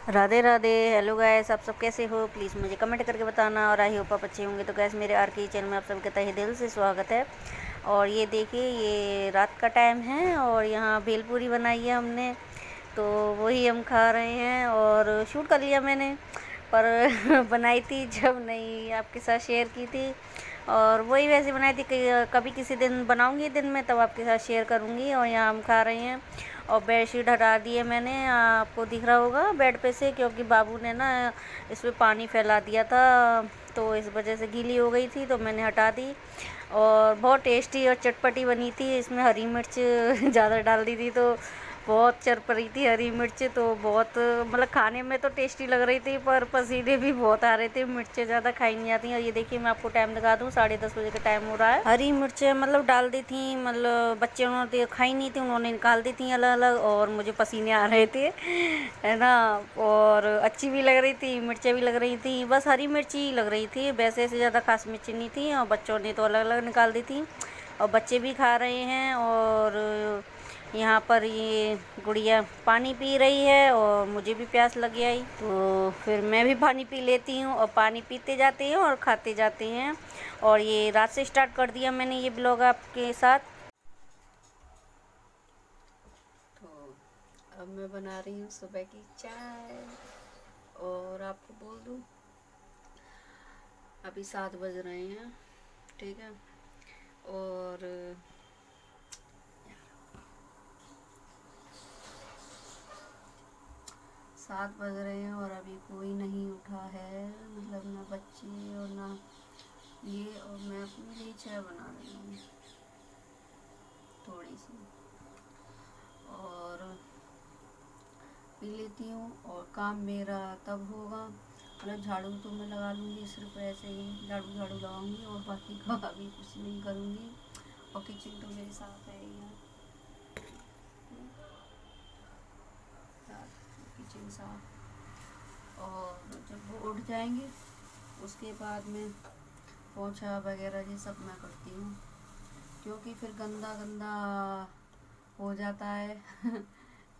Radhe Radhe. Hello guys, आप सब कैसे हो? प्लीज़ मुझे कमेंट करके बताना और आई होप आप अच्छे होंगे। तो गैस मेरे आर के चैनल में आप सबका तहे दिल से स्वागत है। और ये देखिए, ये रात का टाइम है और यहाँ भेलपूरी बनाई है हमने, तो वही हम खा रहे हैं। और शूट कर लिया मैंने, पर बनाई थी जब नहीं आपके साथ शेयर की थी। और वही वैसे बनाई थी कि कभी किसी दिन बनाऊंगी दिन में, तब आपके साथ शेयर करूंगी। और यहाँ हम खा रहे हैं। और बेडशीट हटा दी है मैंने, आपको दिख रहा होगा बेड पे से, क्योंकि बाबू ने ना इस पर पानी फैला दिया था, तो इस वजह से गीली हो गई थी, तो मैंने हटा दी। और बहुत टेस्टी और चटपटी बनी थी। इसमें हरी मिर्च ज़्यादा डाल दी थी, तो बहुत चरप रही थी हरी मिर्च, तो बहुत मतलब खाने में तो टेस्टी लग रही थी, पर पसीने भी बहुत आ रहे थे। मिर्चें ज़्यादा खाई नहीं जाती। और ये देखिए, मैं आपको टाइम दिखा दूँ, 10:30 बजे का टाइम हो रहा है। हरी मिर्चें मतलब डाल दी थी, मतलब बच्चे उन्होंने खाई नहीं थी, उन्होंने निकाल दी थी अलग अलग, और मुझे पसीने आ रहे थे, है ना। और अच्छी भी लग रही थी, मिर्चें भी लग रही थी, बस हरी मिर्ची ही लग रही थी, वैसे ऐसे ज़्यादा खास मिर्ची नहीं थी। और बच्चों ने तो अलग अलग निकाल दी थी, और बच्चे भी खा रहे हैं। और यहाँ पर ये गुड़िया पानी पी रही है, और मुझे भी प्यास लग आई, तो फिर मैं भी पानी पी लेती हूँ। और पानी पीते जाते हैं और खाते जाते हैं। और ये रात से स्टार्ट कर दिया मैंने ये ब्लॉग आपके साथ। तो अब मैं बना रही हूँ सुबह की चाय। और आपको बोल दूँ, अभी 7 बज रहे हैं, ठीक है। और 7 बज रहे हैं और अभी कोई नहीं उठा है, मतलब ना बच्चे और ना ये। और मैं अपने लिए चाय बना रही हूँ थोड़ी सी, और पी लेती हूँ। और काम मेरा तब होगा, मतलब झाड़ू तो मैं लगा लूँगी, सिर्फ ऐसे ही झाड़ू झाड़ू लगाऊँगी, और बाकी का अभी कुछ नहीं करूँगी। और किचन तो मेरी साफ है ही है, किचन साफ। और जब वो उठ जाएंगे उसके बाद में पोछा वगैरह ये सब मैं करती हूँ, क्योंकि फिर गंदा गंदा हो जाता है है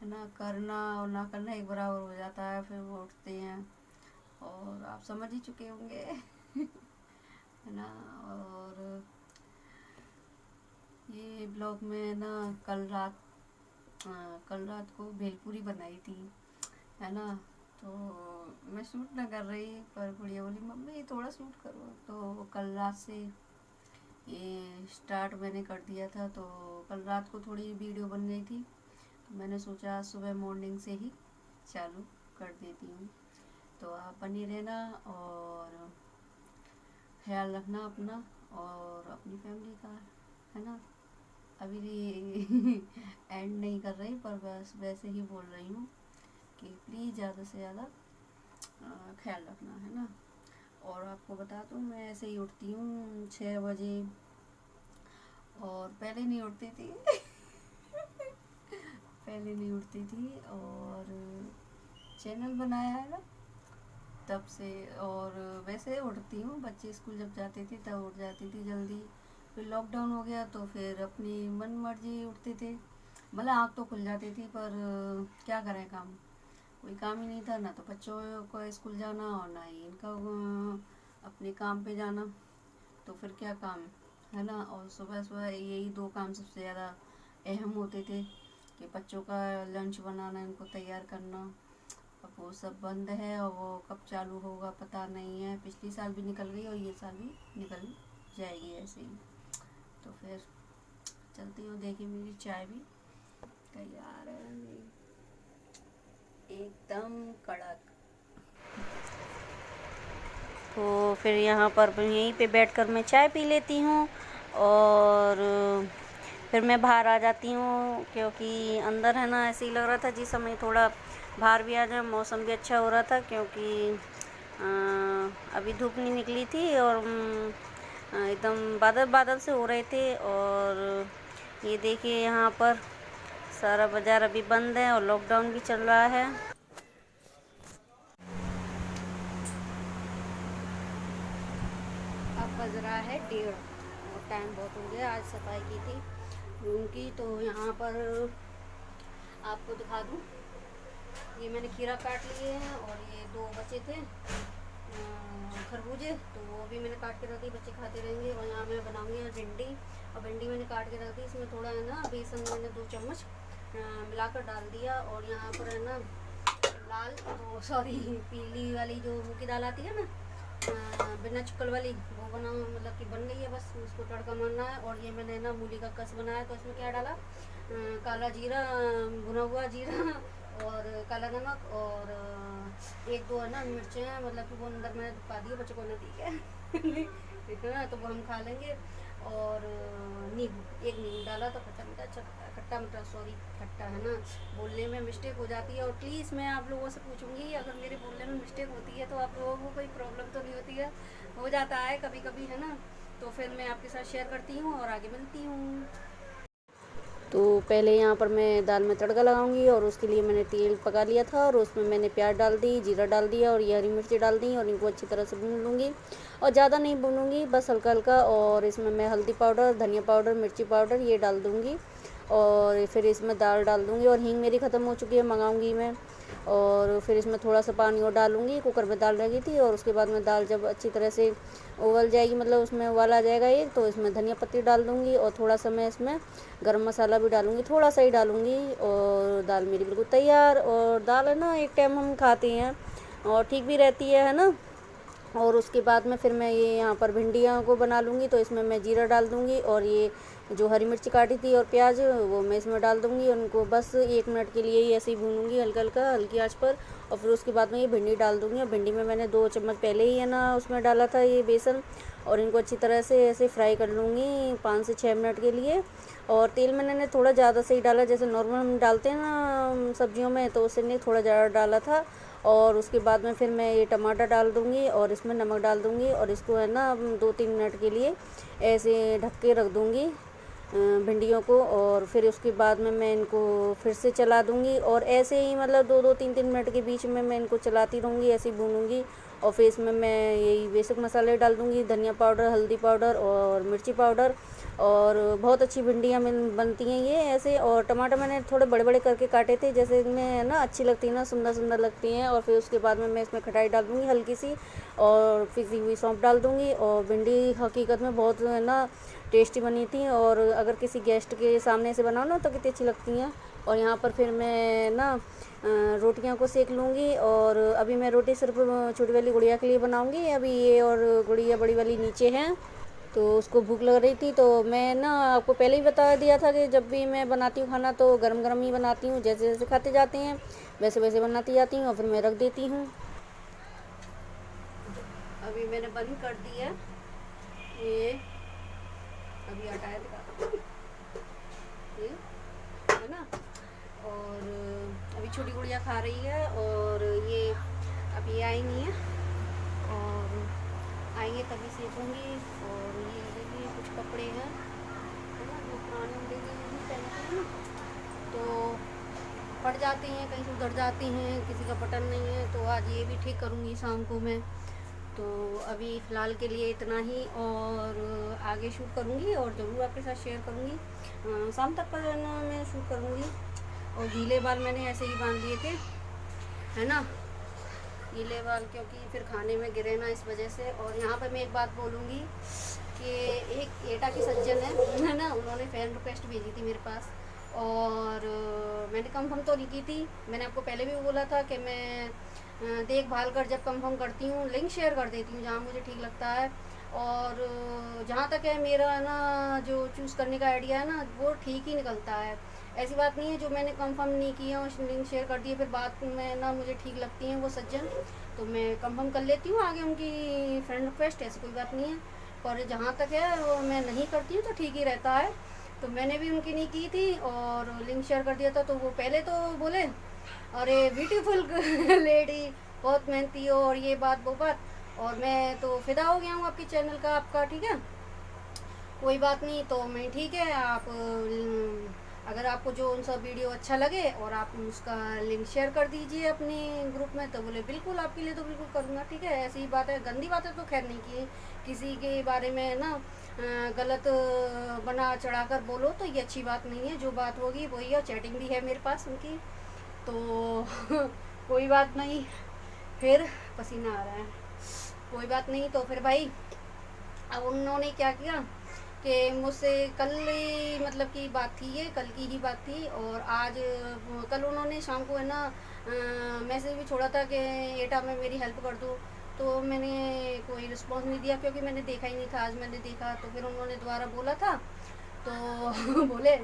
ना। करना और ना करना एक बराबर हो जाता है, फिर वो उठते हैं, और आप समझ ही चुके होंगे है ना। और ये ब्लॉग में ना कल रात को भेलपूरी बनाई थी, है ना। तो मैं शूट ना कर रही, पर गुड़िया बोली मम्मी थोड़ा शूट करो, तो कल रात से ये स्टार्ट मैंने कर दिया था। तो कल रात को थोड़ी वीडियो बन गई थी, तो मैंने सोचा सुबह मॉर्निंग से ही चालू कर देती हूँ। तो आप बनी रहना और ख्याल रखना अपना और अपनी फैमिली का, है ना। अभी एंड नहीं कर रही, पर बस वैसे ही बोल रही हूँ कि प्लीज़ ज़्यादा से ज़्यादा ख्याल रखना, है ना। और आपको बता दूँ, मैं ऐसे ही उठती हूँ 6 बजे, और पहले नहीं उठती थी पहले नहीं उठती थी, और चैनल बनाया है ना तब से। और वैसे उठती हूँ, बच्चे स्कूल जब जाते थे तब उठ जाती थी जल्दी। फिर लॉकडाउन हो गया तो फिर अपनी मन मर्जी उठते थे, मतलब आँख तो खुल जाती थी, पर क्या करें, काम कोई काम ही नहीं था ना, तो बच्चों को स्कूल जाना और ना ही इनका अपने काम पे जाना, तो फिर क्या काम, है ना। और सुबह सुबह यही दो काम सबसे ज़्यादा अहम होते थे, कि बच्चों का लंच बनाना, इनको तैयार करना। अब वो सब बंद है, और वो कब चालू होगा पता नहीं है। पिछली साल भी निकल गई और ये साल भी निकल जाएगी ऐसे ही। तो फिर चलती हूँ, देखिए मेरी चाय भी तैयार है एकदम कड़क। तो फिर यहाँ पर यहीं पे बैठकर मैं चाय पी लेती हूँ, और फिर मैं बाहर आ जाती हूँ, क्योंकि अंदर है ना ऐसे ही लग रहा था जिस समय थोड़ा बाहर भी आ जाए, मौसम भी अच्छा हो रहा था, क्योंकि अभी धूप नहीं निकली थी, और एकदम बादल बादल से हो रहे थे। और ये देखिए, यहाँ पर सारा बाज़ार अभी बंद है और लॉकडाउन भी चल रहा है। अब बज रहा है 1:30, और टाइम बहुत हो गया। आज सफाई की थी रूम की, तो यहाँ पर आपको दिखा दूँ, ये मैंने खीरा काट लिए हैं और ये 2 बचे थे खरबूजे, तो वो भी मैंने काट के रख दी, बच्चे खाते रहेंगे। और यहाँ मैं बनाऊंगी भिंडी, और भिंडी मैंने काट के रख दी। इसमें थोड़ा है ना बेसन मैंने 2 चम्मच मिलाकर डाल दिया। और यहाँ पर है ना लाल सॉरी पीली वाली जो मूंग की दाल आती है ना बिना चुकल वाली, वो बना मतलब कि बन गई है, बस उसको तड़का मारना है। और ये मैंने ना मूली का कस बनाया, तो इसमें क्या डाला, काला जीरा, भुना हुआ जीरा और काला नमक और 1-2 है ना मिर्चें हैं, मतलब कि वो अंदर मैंने पा दिए, बच्चों को ना दी है ठीक है ना, तो वो हम खा लेंगे। और नींबू, 1 नींबू डाला तो खट्टा मीठा अच्छा लगता है, खट्टा मीठा सॉरी खट्टा है ना, बोलने में मिस्टेक हो जाती है। और प्लीज़ मैं आप लोगों से पूछूंगी, अगर मेरे बोलने में मिस्टेक होती है तो आप लोगों को कोई प्रॉब्लम तो नहीं होती है, हो जाता है कभी कभी है ना, तो फिर मैं आपके साथ शेयर करती हूँ और आगे मिलती हूँ। तो पहले यहाँ पर मैं दाल में तड़का लगाऊंगी, और उसके लिए मैंने तेल पका लिया था और उसमें मैंने प्याज डाल दी, जीरा डाल दिया और ये हरी मिर्ची डाल दी, और इनको अच्छी तरह से भून लूँगी। और ज़्यादा नहीं भूनूंगी, बस हल्का हल्का। और इसमें मैं हल्दी पाउडर, धनिया पाउडर, मिर्ची पाउडर ये डाल दूँगी, और फिर इसमें दाल डाल दूँगी। और हींग मेरी ख़त्म हो चुकी है, मंगाऊँगी मैं। और फिर इसमें थोड़ा सा पानी और डालूँगी, कुकर में दाल रखी थी। और उसके बाद में दाल जब अच्छी तरह से उबल जाएगी, मतलब उसमें उबाल आ जाएगा एक, तो इसमें धनिया पत्ती डाल दूँगी, और थोड़ा सा मैं इसमें गरम मसाला भी डालूँगी, थोड़ा सा ही डालूँगी। और दाल मेरी बिल्कुल तैयार। और दाल है ना एक टाइम हम खाते हैं और ठीक भी रहती है ना। और उसके बाद में फिर मैं ये यहाँ पर भिंडियों को बना लूँगी, तो इसमें मैं जीरा डाल दूँगी, और ये जो हरी मिर्ची काटी थी और प्याज वो मैं इसमें डाल दूँगी। उनको बस 1 मिनट के लिए ही ऐसे ही भूनूँगी, हल्का हल्का हल्की आंच पर। और फिर उसके बाद में ये भिंडी डाल दूँगी, और भिंडी में मैंने 2 चम्मच पहले ही है ना उसमें डाला था ये बेसन। और इनको अच्छी तरह से ऐसे फ्राई कर लूँगी 5 से 6 मिनट के लिए। और तेल मैंने थोड़ा ज़्यादा से ही डाला, जैसे नॉर्मल हम डालते हैं ना सब्जियों में, तो उससे नहीं, थोड़ा ज़्यादा डाला था। और उसके बाद में फिर मैं ये टमाटर डाल दूँगी और इसमें नमक डाल दूँगी, और इसको है ना 2-3 मिनट के लिए ऐसे ढक के रख दूँगी भिंडियों को। और फिर उसके बाद में मैं इनको फिर से चला दूँगी, और ऐसे ही मतलब 2-2 3-3 मिनट के बीच में मैं इनको चलाती रहूँगी, ऐसे ही भूनूँगी। और फिर इसमें मैं यही बेसिक मसाले डाल दूँगी, धनिया पाउडर, हल्दी पाउडर और मिर्ची पाउडर। और बहुत अच्छी भिंडियाँ बनती हैं ये ऐसे। और टमाटर मैंने थोड़े बड़े बड़े करके काटे थे, जैसे इनमें है ना अच्छी लगती है ना, सुंदर सुंदर लगती हैं। और फिर उसके बाद में मैं इसमें खटाई डाल दूँगी हल्की सी, और पिसी हुई सौंफ डाल दूँगी। और भिंडी हकीकत में बहुत है ना टेस्टी बनी थी, और अगर किसी गेस्ट के सामने से बनाओ ना तो कितनी अच्छी लगती हैं। और यहाँ पर फिर मैं ना रोटियां को सेक लूँगी। और अभी मैं रोटी सिर्फ छोटी वाली गुड़िया के लिए बनाऊँगी अभी, ये और गुड़िया बड़ी वाली नीचे हैं, तो उसको भूख लग रही थी। तो मैं ना आपको पहले ही बता दिया था कि जब भी मैं बनाती हूँ खाना तो गरम गरम ही बनाती हूँ, जैसे जैसे खाते जाते हैं वैसे वैसे बनाती जाती हूँ, और फिर मैं रख देती हूँ। अभी मैंने बंद कर दिया ये, अभी हटाया दिखा ये है ना। और अभी छोटी गुड़िया खा रही है, और ये अभी आई नहीं है, और आएंगे तभी सेकूँगी। और ये देखिए कुछ कपड़े हैं है ना, जो पुराने नहीं पहनते हैं ना, तो फट जाते हैं, कहीं से उधर जाती हैं, किसी का बटन नहीं है, तो आज ये भी ठीक करूँगी शाम को मैं। तो अभी फ़िलहाल के लिए इतना ही, और आगे शूट करूँगी और ज़रूर आपके साथ शेयर करूँगी। शाम तक का ना मैं शूट करूँगी। और गीले बाल मैंने ऐसे ही बांध लिए थे है ना, गीले बाल, क्योंकि फिर खाने में गिरे ना, इस वजह से। और यहाँ पर मैं एक बात बोलूँगी कि एक एटा की सज्जन है ना, उन्होंने फ़ैन रिक्वेस्ट भेजी थी मेरे पास, और मैंने कंफर्म तो नहीं की थी। मैंने आपको पहले भी बोला था कि मैं देखभाल कर जब कंफर्म करती हूँ लिंक शेयर कर देती हूँ जहाँ मुझे ठीक लगता है। और जहाँ तक है मेरा ना जो चूज़ करने का आइडिया है ना, वो ठीक ही निकलता है। ऐसी बात नहीं है जो मैंने कंफर्म नहीं किया और लिंक शेयर कर दिए फिर बाद में ना मुझे ठीक लगती हैं वो सज्जन, तो मैं कंफर्म कर लेती हूँ आगे उनकी फ्रेंड रिक्वेस्ट, ऐसी कोई बात नहीं है। और जहाँ तक है वो मैं नहीं करती हूँ तो ठीक ही रहता है। तो मैंने भी उनकी नहीं की थी और लिंक शेयर कर दिया था, तो वो पहले तो बोले अरे ब्यूटीफुल लेडी, बहुत मेहनती हो, और ये बात वो बात, और मैं तो फिदा हो गया हूँ आपके चैनल का, आपका। ठीक है, कोई बात नहीं, तो मैं ठीक है। आप अगर आपको जो उनका वीडियो अच्छा लगे और आप उसका लिंक शेयर कर दीजिए अपने ग्रुप में, तो बोले बिल्कुल आपके लिए तो बिल्कुल करूँगा। ठीक है, ऐसी बात है, गंदी बातें तो खैर नहीं की किसी के बारे में ना, गलत बना चढ़ाकर बोलो तो ये अच्छी बात नहीं है। जो बात होगी वही है, चैटिंग भी है मेरे पास उनकी, तो कोई बात नहीं, फिर पसीना आ रहा है, कोई बात नहीं। तो फिर भाई अब उन्होंने क्या किया कि मुझसे कल मतलब की बात थी, ये कल की ही बात थी। और आज कल उन्होंने शाम को है ना मैसेज भी छोड़ा था कि एटा में मेरी हेल्प कर दो। तो मैंने कोई रिस्पॉन्स नहीं दिया क्योंकि मैंने देखा ही नहीं था। आज मैंने देखा तो फिर उन्होंने दोबारा बोला था तो बोले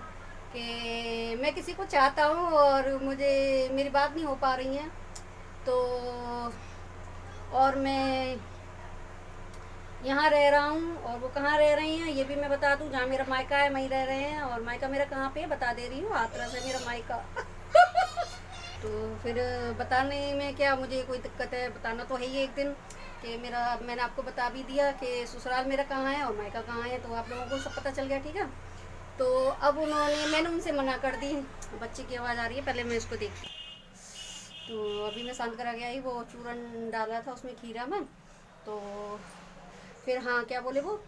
कि मैं किसी को चाहता हूँ और मुझे मेरी बात नहीं हो पा रही है, तो और मैं यहाँ रह रहा हूँ। और वो कहाँ रह रही हैं ये भी मैं बता दूँ, जहाँ मेरा मायका है वहीं रह रहे हैं। और मायका मेरा कहाँ पे है बता दे रही हूँ, हाथरस है मेरा मायका। तो फिर बताने में क्या मुझे कोई दिक्कत है, बताना तो है ही एक दिन कि मेरा, मैंने आपको बता भी दिया कि ससुराल मेरा कहाँ है और मायका कहाँ है, तो आप लोगों को सब पता चल गया, ठीक है। तो अब मैंने उनसे मना कर दी। बच्चे की आवाज़ आ रही है, पहले मैं इसको देखी। तो अभी मैं शांत करा गया ही, वो चूरन डाला था उसमें खीरा में। तो फिर हाँ क्या बोले वो,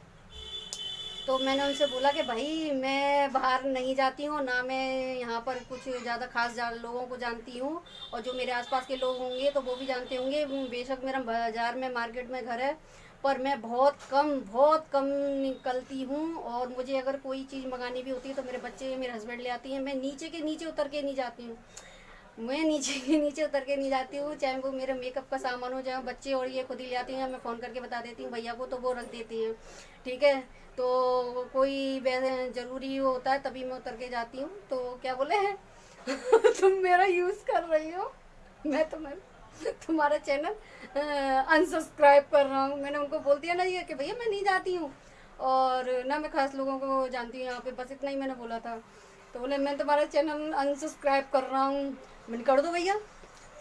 तो मैंने उनसे बोला कि भाई मैं बाहर नहीं जाती हूँ ना, मैं यहाँ पर कुछ ज़्यादा खास लोगों को जानती हूँ। और जो मेरे आसपास के लोग होंगे तो वो भी जानते होंगे। बेशक मेरा बाज़ार में मार्केट में घर है, पर मैं बहुत कम निकलती हूँ। और मुझे अगर कोई चीज़ मंगानी भी होती है तो मेरे बच्चे मेरे हस्बैंड ले आती हैं। मैं नीचे के नीचे उतर के नहीं जाती हूँ, मैं नीचे के नीचे उतर के नहीं जाती हूँ। चाहे वो मेरे मेकअप का सामान हो, चाहे बच्चे और ये खुद ही ले आती हैं, मैं फ़ोन करके बता देती हूँ भैया को तो वो रख देती हैं, ठीक है। तो कोई ज़रूरी होता है तभी मैं उतर के जाती हूँ। तो क्या बोले हैं तुम मेरा यूज़ कर रही हो, मैं तुम्हारा चैनल अनसब्सक्राइब कर रहा हूँ। मैंने उनको बोल दिया ना ये कि भैया मैं नहीं जाती हूँ और ना मैं खास लोगों को जानती हूँ यहाँ पे, बस इतना ही मैंने बोला था। तो बोले मैं तुम्हारा चैनल अनसब्सक्राइब कर रहा हूँ। मैंने कर दो भैया।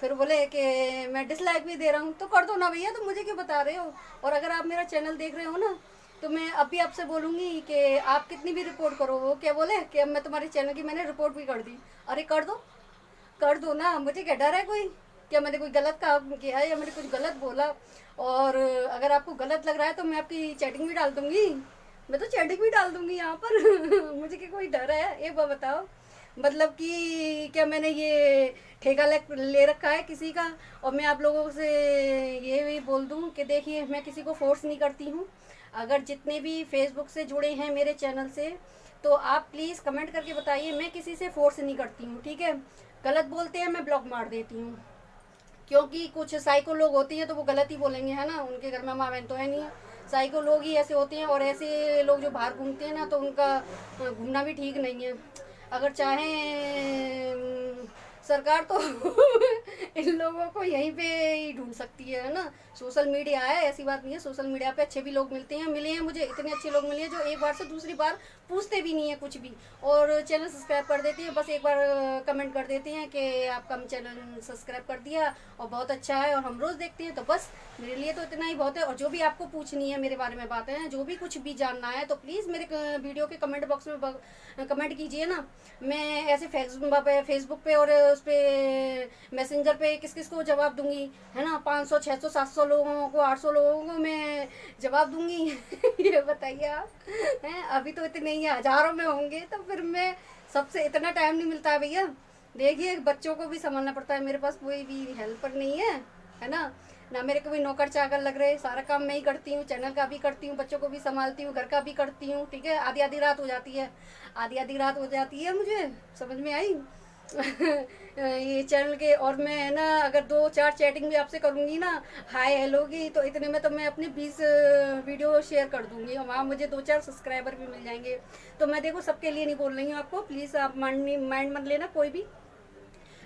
फिर बोले कि मैं डिसलाइक भी दे रहा हूँ, तो कर दो ना भैया, तो मुझे क्यों बता रहे हो। और अगर आप मेरा चैनल देख रहे हो ना तो मैं अभी आपसे बोलूँगी कि आप कितनी भी रिपोर्ट करो। वो क्या बोले कि अब मैं तुम्हारे चैनल की मैंने रिपोर्ट भी कर दी। अरे कर दो ना, मुझे क्या डर है कोई, क्या मैंने कोई गलत काम किया है या मैंने कुछ गलत बोला। और अगर आपको गलत लग रहा है तो मैं आपकी चैटिंग भी डाल दूँगी, मैं तो चैटिंग भी डाल दूँगी यहाँ पर मुझे क्या कोई डर है, ये बताओ। मतलब कि क्या मैंने ये ठेका ले रखा है किसी का। और मैं आप लोगों से ये भी बोल दूँ कि देखिए मैं किसी को फोर्स नहीं करती हूँ। अगर जितने भी फेसबुक से जुड़े हैं मेरे चैनल से तो आप प्लीज़ कमेंट करके बताइए, मैं किसी से फोर्स नहीं करती हूँ, ठीक है। गलत बोलते हैं मैं ब्लॉक मार देती हूँ, क्योंकि कुछ साइको लोग होती हैं तो वो गलत ही बोलेंगे, है ना। उनके घर में माँ बहन तो है नहीं है, साइको लोग ही ऐसे होते हैं। और ऐसे लोग जो बाहर घूमते हैं ना तो उनका घूमना भी ठीक नहीं है। अगर चाहें सरकार तो इन लोगों को यहीं पे ही ढूंढ सकती है ना। सोशल मीडिया है, ऐसी बात नहीं है, सोशल मीडिया पे अच्छे भी लोग मिलते हैं, मिले हैं मुझे, इतने अच्छे लोग मिले हैं जो एक बार से दूसरी बार पूछते भी नहीं है कुछ भी और चैनल सब्सक्राइब कर देते हैं। बस एक बार कमेंट कर देते हैं कि आपका चैनल सब्सक्राइब कर दिया और बहुत अच्छा है और हम रोज़ देखते हैं। तो बस मेरे लिए तो इतना ही बहुत है। और जो भी आपको पूछनी है मेरे बारे में बातें हैं, जो भी कुछ भी जानना है तो प्लीज़ मेरे वीडियो के कमेंट बॉक्स में कमेंट कीजिए ना। मैं ऐसे फेसबुक पे और उस पर मैसेंजर पे किस किस को जवाब दूंगी, है ना। 500 600 700 लोगों को 800 लोगों को मैं जवाब दूंगी ये बताइए आप हैं। अभी तो इतने ही हज़ारों में होंगे तो फिर मैं सबसे इतना टाइम नहीं मिलता है भैया। देखिए बच्चों को भी संभालना पड़ता है, मेरे पास कोई भी हेल्पर नहीं है ना। ना मेरे को भी नौकर चाकर लग रहे, सारा काम मैं ही करती हूँ, चैनल का भी करती हूँ, बच्चों को भी संभालती हूँ, घर का भी करती हूँ, ठीक है। आधी आधी रात हो जाती है, आधी रात हो जाती है, मुझे समझ में आई ये चैनल के। और मैं है ना अगर 2-4 चैटिंग भी आपसे करूँगी ना, हाय हेलो की, तो इतने में तो मैं अपनी 20 वीडियो शेयर कर दूँगी और वहाँ मुझे 2-4 सब्सक्राइबर भी मिल जाएंगे। तो मैं देखो सबके लिए नहीं बोल रही हूँ आपको, प्लीज़ आप माइंड मत लेना कोई भी।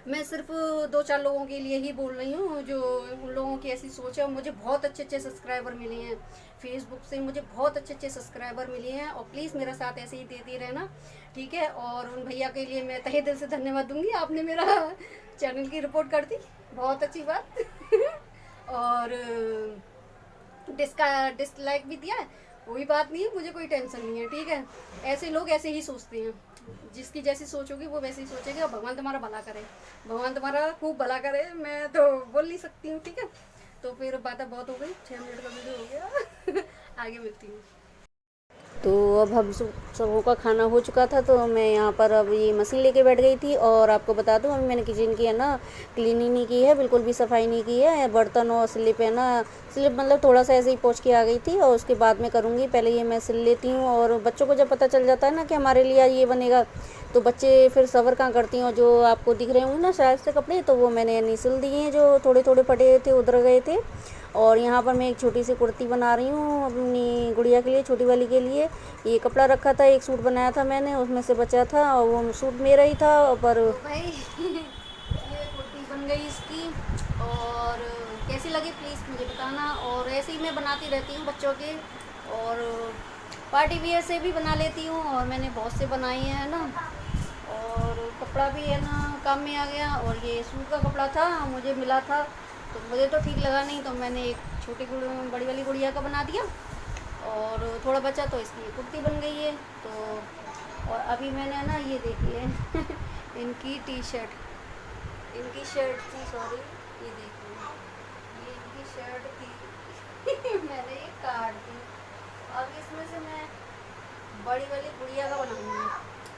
मैं सिर्फ 2-4 लोगों के लिए ही बोल रही हूँ जो उन लोगों की ऐसी सोच है। मुझे बहुत अच्छे अच्छे सब्सक्राइबर मिले हैं फेसबुक से, मुझे बहुत अच्छे अच्छे सब्सक्राइबर मिले हैं। और प्लीज़ मेरा साथ ऐसे ही देती रहना, ठीक है। और उन भैया के लिए मैं तहे दिल से धन्यवाद दूंगी, आपने मेरा चैनल की रिपोर्ट कर दी, बहुत अच्छी बात और डिसलाइक भी दिया है, कोई बात नहीं है, मुझे कोई टेंशन नहीं है, ठीक है। ऐसे लोग ऐसे ही सोचते हैं, जिसकी जैसी सोच होगी वो वैसे ही सोचेगी। और भगवान तुम्हारा भला करे, भगवान तुम्हारा खूब भला करे, मैं तो बोल नहीं सकती हूँ, ठीक है। तो फिर बातें बहुत हो गई, 6 मिनट का वीडियो हो गया आगे मिलती हूँ। तो अब हम सबों का खाना हो चुका था, तो मैं यहाँ पर अब ये मशीन लेके बैठ गई थी। और आपको बता दूँ, अभी मैंने किचन की है ना क्लीनिंग नहीं की है, बिल्कुल भी सफाई नहीं की है। बर्तन और स्लिप है ना, स्लिप मतलब थोड़ा सा ऐसे ही पोंछ के आ गई थी, और उसके बाद में करूँगी। पहले ये मैं सिल लेती हूँ, और बच्चों को जब पता चल जाता है ना कि हमारे लिए ये बनेगा, तो बच्चे फिर सबर कहाँ करती हैं। जो आपको दिख रहे होंगे ना शायद से कपड़े, तो वो मैंने नहीं सिल दिए हैं, जो थोड़े थोड़े फटे थे, उधर गए थे। और यहाँ पर मैं एक छोटी सी कुर्ती बना रही हूँ अपनी गुड़िया के लिए, छोटी वाली के लिए। ये कपड़ा रखा था, एक सूट बनाया था मैंने, उसमें से बचा था, और वो सूट मेरा ही था। पर तो भाई ये कुर्ती बन गई इसकी, और कैसी लगी प्लीज़ मुझे बताना। और ऐसे ही मैं बनाती रहती हूँ बच्चों के, और पार्टी वियर से भी बना लेती हूँ, और मैंने बहुत से बनाए हैं ना। और कपड़ा भी है ना काम में आ गया। और ये सूट का कपड़ा था, मुझे मिला था, तो मुझे तो ठीक लगा नहीं, तो मैंने एक बड़ी वाली गुड़िया का बना दिया, और थोड़ा बचा तो इसकी कुर्ती बन गई है। तो और अभी मैंने ना ये देखिए इनकी टी शर्ट, इनकी शर्ट थी, सॉरी, ये देखिए ये इनकी शर्ट थी मैंने ये काट दी। अब इसमें से मैं बड़ी वाली गुड़िया का बनाऊंगी,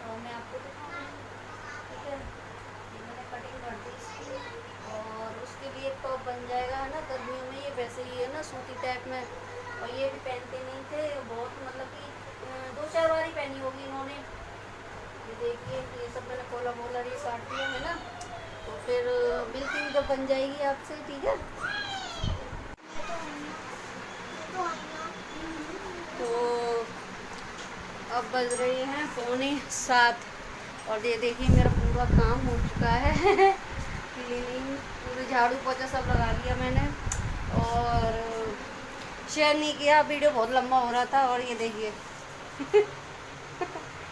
और मैं आपको दिखाऊंगी, ठीक है। ये मैंने कटिंग कर दी इसकी, और उसके लिए टॉप बन जाएगा, है ना। गर्मियों में ये वैसे ही है ना सूती टाइप में, और ये भी पहनते नहीं थे बहुत, मतलब कि 2-4 बार ही पहनी होगी इन्होंने। ये देखिए ये सब मैंने कॉलर वॉलर ये काट दिया है ना। तो फिर मिलती हूँ जब बन जाएगी आपसे, ठीक है। तो अब बज रही हैं 6:45, और ये देखिए मेरा पूरा काम हो चुका है क्लीनिंग, पूरी झाड़ू पोछा सब लगा लिया मैंने, और शेयर नहीं किया, वीडियो बहुत लंबा हो रहा था। और ये देखिए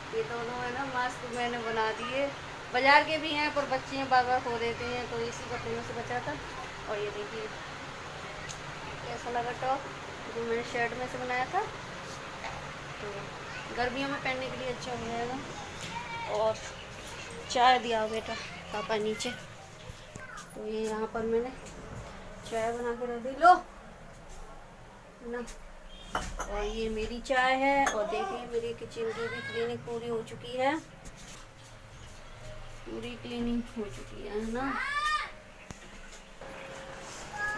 ये दोनों है ना मास्क मैंने बना दिए, बाजार के भी हैं, पर बच्चे बार बार खो देते हैं, तो इसी कपड़े में से बचा था। और ये देखिए कैसा लगा टॉप, जो मैंने शर्ट में से बनाया था, तो गर्मियों में पहनने के लिए अच्छा हो जाएगा। और चाय दिया हो बेटा पापा नीचे, तो ये यहाँ पर मैंने चाय बना के रख दी, लो ना। और ये मेरी चाय है, और देखिए मेरी किचन की भी क्लीनिंग पूरी हो चुकी है, पूरी क्लीनिंग हो चुकी है ना।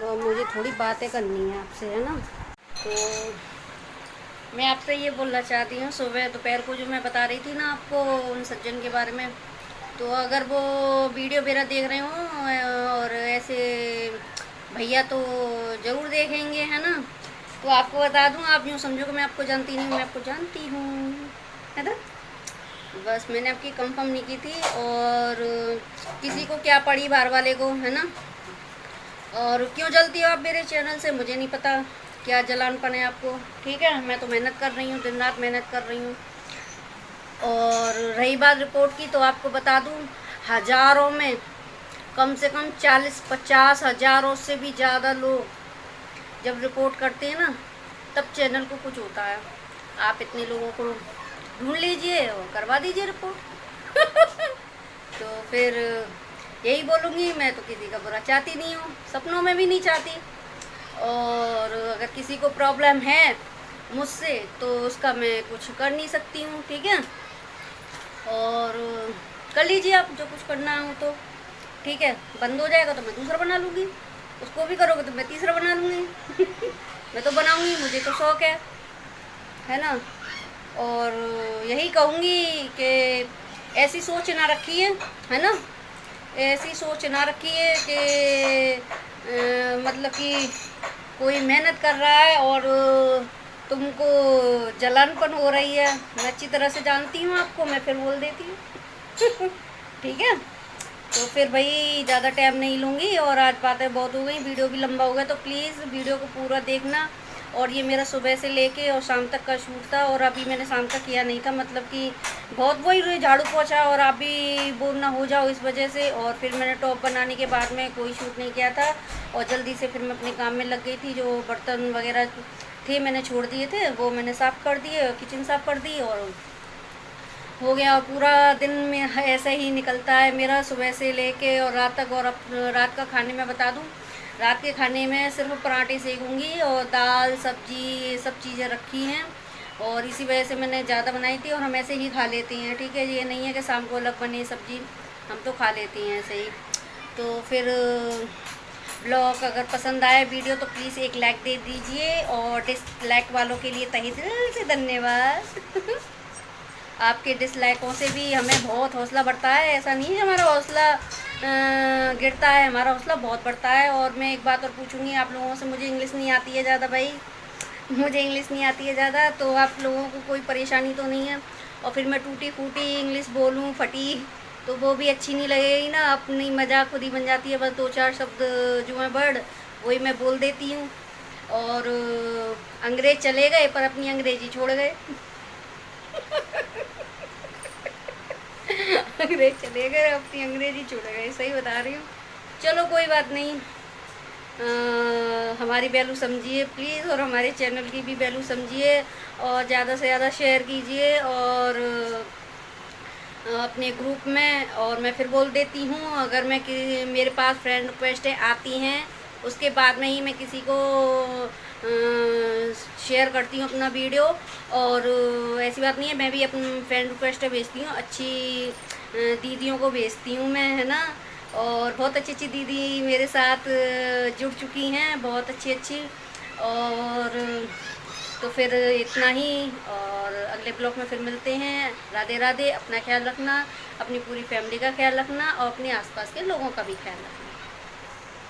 और मुझे थोड़ी बातें करनी है आपसे, है ना। तो मैं आपसे ये बोलना चाहती हूँ, सुबह दोपहर को जो मैं बता रही थी ना आपको उन सज्जन के बारे में, तो अगर वो वीडियो मेरा देख रहे हो और ऐसे भैया तो ज़रूर देखेंगे, है ना। तो आपको बता दूँ, आप यूँ समझो कि मैं आपको जानती नहीं हूँ, मैं आपको जानती हूँ, है ना। बस मैंने आपकी कंफर्म नहीं की थी, और किसी को क्या पड़ी बाहर वाले को, है ना। और क्यों जलती हो आप मेरे चैनल से मुझे नहीं पता, क्या जलानपन है आपको, ठीक है। मैं तो मेहनत कर रही हूँ, दिन रात मेहनत कर रही हूँ। और रही बात रिपोर्ट की, तो आपको बता दूँ, हज़ारों में कम से कम 40-50 हज़ारों से भी ज़्यादा लोग जब रिपोर्ट करते हैं ना, तब चैनल को कुछ होता है। आप इतने लोगों को ढूंढ लीजिए और करवा दीजिए रिपोर्ट तो फिर यही बोलूँगी, मैं तो किसी का बुरा चाहती नहीं हूँ, सपनों में भी नहीं चाहती। और अगर किसी को प्रॉब्लम है मुझसे, तो उसका मैं कुछ कर नहीं सकती हूँ, ठीक है। और कर लीजिए आप जो कुछ करना हो तो, ठीक है। बंद हो जाएगा तो मैं दूसरा बना लूँगी, उसको भी करोगे तो मैं तीसरा बना लूँगी मैं तो बनाऊँगी, मुझे तो शौक़ है ना। और यही कहूँगी कि ऐसी सोच ना रखिए, है ना। ऐसी सोच ना रखिए कि मतलब कि कोई मेहनत कर रहा है और तुमको जलानपन हो रही है। मैं अच्छी तरह से जानती हूँ आपको, मैं फिर बोल देती हूँ ठीक है। तो फिर भाई ज़्यादा टाइम नहीं लूँगी, और आज बातें बहुत हो गई, वीडियो भी लंबा हो गया, तो प्लीज़ वीडियो को पूरा देखना। और ये मेरा सुबह से लेके और शाम तक का शूट था, और अभी मैंने शाम तक किया नहीं था, मतलब कि बहुत वही झाड़ू पोछा, और आप भी बोर ना हो जाओ इस वजह से। और फिर मैंने टॉप बनाने के बाद में कोई शूट नहीं किया था, और जल्दी से फिर मैं अपने काम में लग गई थी। जो बर्तन वगैरह थे मैंने छोड़ दिए थे, वो मैंने साफ़ कर दिए, किचन साफ़ कर दी, और हो गया। और पूरा दिन में ऐसे ही निकलता है मेरा, सुबह से लेके और रात तक। और अब रात का खाने में बता दूं, रात के खाने में सिर्फ पराठे सेकूँगी, और दाल सब्जी ये सब चीज़ें रखी हैं, और इसी वजह से मैंने ज़्यादा बनाई थी, और हम ऐसे ही खा लेते हैं, ठीक है। ये नहीं है कि शाम को अलग बने सब्ज़ी, हम तो खा लेते हैं ऐसे ही। तो फिर ब्लॉग अगर पसंद आए वीडियो तो प्लीज़ एक लाइक दे दीजिए, और डिसलाइक वालों के लिए तहे दिल से धन्यवाद। आपके डिसलाइकों से भी हमें बहुत हौसला बढ़ता है, ऐसा नहीं है हमारा हौसला गिरता है, हमारा हौसला बहुत बढ़ता है। और मैं एक बात और पूछूंगी आप लोगों से, मुझे इंग्लिश नहीं आती है ज़्यादा भाई, मुझे इंग्लिश नहीं आती है ज़्यादा, तो आप लोगों को कोई परेशानी तो नहीं है? और फिर मैं टूटी फूटी इंग्लिश बोलूँ फटी, तो वो भी अच्छी नहीं लगेगी ना, अपनी मजाक खुद ही बन जाती है। बस दो चार शब्द जो हैं वर्ड वही मैं बोल देती हूँ, और अंग्रेज चले गए पर अपनी अंग्रेजी छोड़ गए। अंग्रेज चले गए अपनी अंग्रेजी छोड़ गए, सही बता रही हूँ। चलो कोई बात नहीं, हमारी वैल्यू समझिए प्लीज़, और हमारे चैनल की भी वैल्यू समझिए, और ज़्यादा से ज़्यादा शेयर कीजिए, और अपने ग्रुप में। और मैं फिर बोल देती हूँ, अगर मैं मेरे पास फ्रेंड रिक्वेस्टें आती हैं उसके बाद में ही मैं किसी को शेयर करती हूँ अपना वीडियो। और ऐसी बात नहीं है, मैं भी अपनी फ्रेंड रिक्वेस्ट भेजती हूँ, अच्छी दीदियों को भेजती हूँ मैं, है ना। और बहुत अच्छी अच्छी दीदी मेरे साथ जुड़ चुकी हैं, बहुत अच्छी अच्छी। और तो फिर इतना ही, और अगले ब्लॉग में फिर मिलते हैं। राधे राधे, अपना ख्याल रखना, अपनी पूरी फैमिली का ख्याल रखना, और अपने आसपास के लोगों का भी ख्याल रखना।